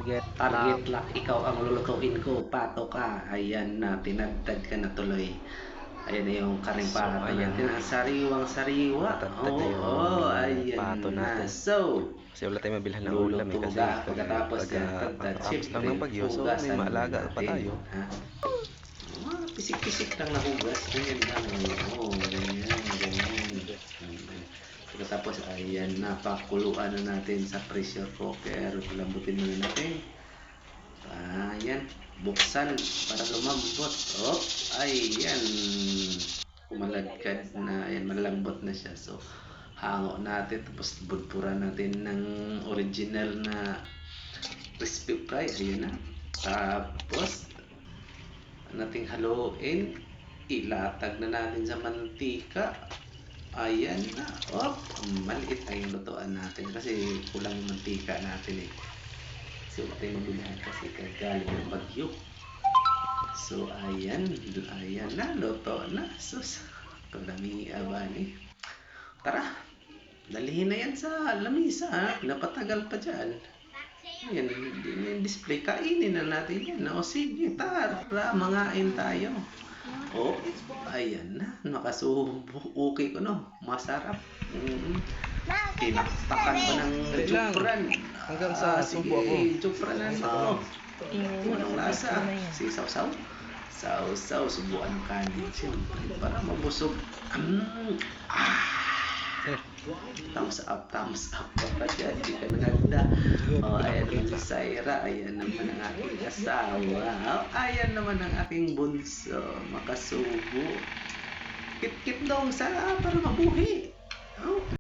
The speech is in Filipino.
Target lock, ikaw ang lulutuin ko, pato ka. Ayan na, tinagtad ka na tuloy. Ayan na yung karing pato natin. Ang sariwang sariwa. Matagtad na yung Ayan pato natin. na. So, Kasi wala tayong mabilhan ng ulam eh. Kasi pagkatapos pagkatapos lang ng bagyo, so may maalaga pa tayo. Pisik-pisik lang na hugas. Ganyan lang. Ganyan. Pagkatapos, ayan na, pakuluan na natin sa pressure cooker. Lambutin muna natin. Ayan, buksan para lumambot. Ayan. Kumalagkad na. Ayan, malambot na siya. So, hango natin. Tapos, budpuran natin ng original na crispy fry. Ayan na. Tapos, nating haluin. Ilatag na natin sa mantika. Ayan na. Maliit na yung lutuan natin. Kasi kulang yung mantika natin eh. So, ito yung mabilahan kasi galing ng bagyo. So, ayan na, luto na. Sus, kalami abani. Tara, dalihin na yan sa lamisa, ha? Napatagal pa dyan. Ayan, yung display, kainin na natin yan. O, sige, tara, mangain tayo. Ayan na, nakasubo. Okay ko, no? Masarap. Tinaktakan ko ng jupran. Hanggang sa subo ako. Sige, jupran na ito. Anong lasa? Sige, saw-saw. Saw-saw, subuan ng kanin. Siyempre, para mabusog. Thumbs up. Baka dyan, hindi ka naganda. Ayan naman si Syra. Ayan naman ang aking asawa. Ayan naman ang aking bunso. Makasubo. Kit-kit dong sa para mabuhi.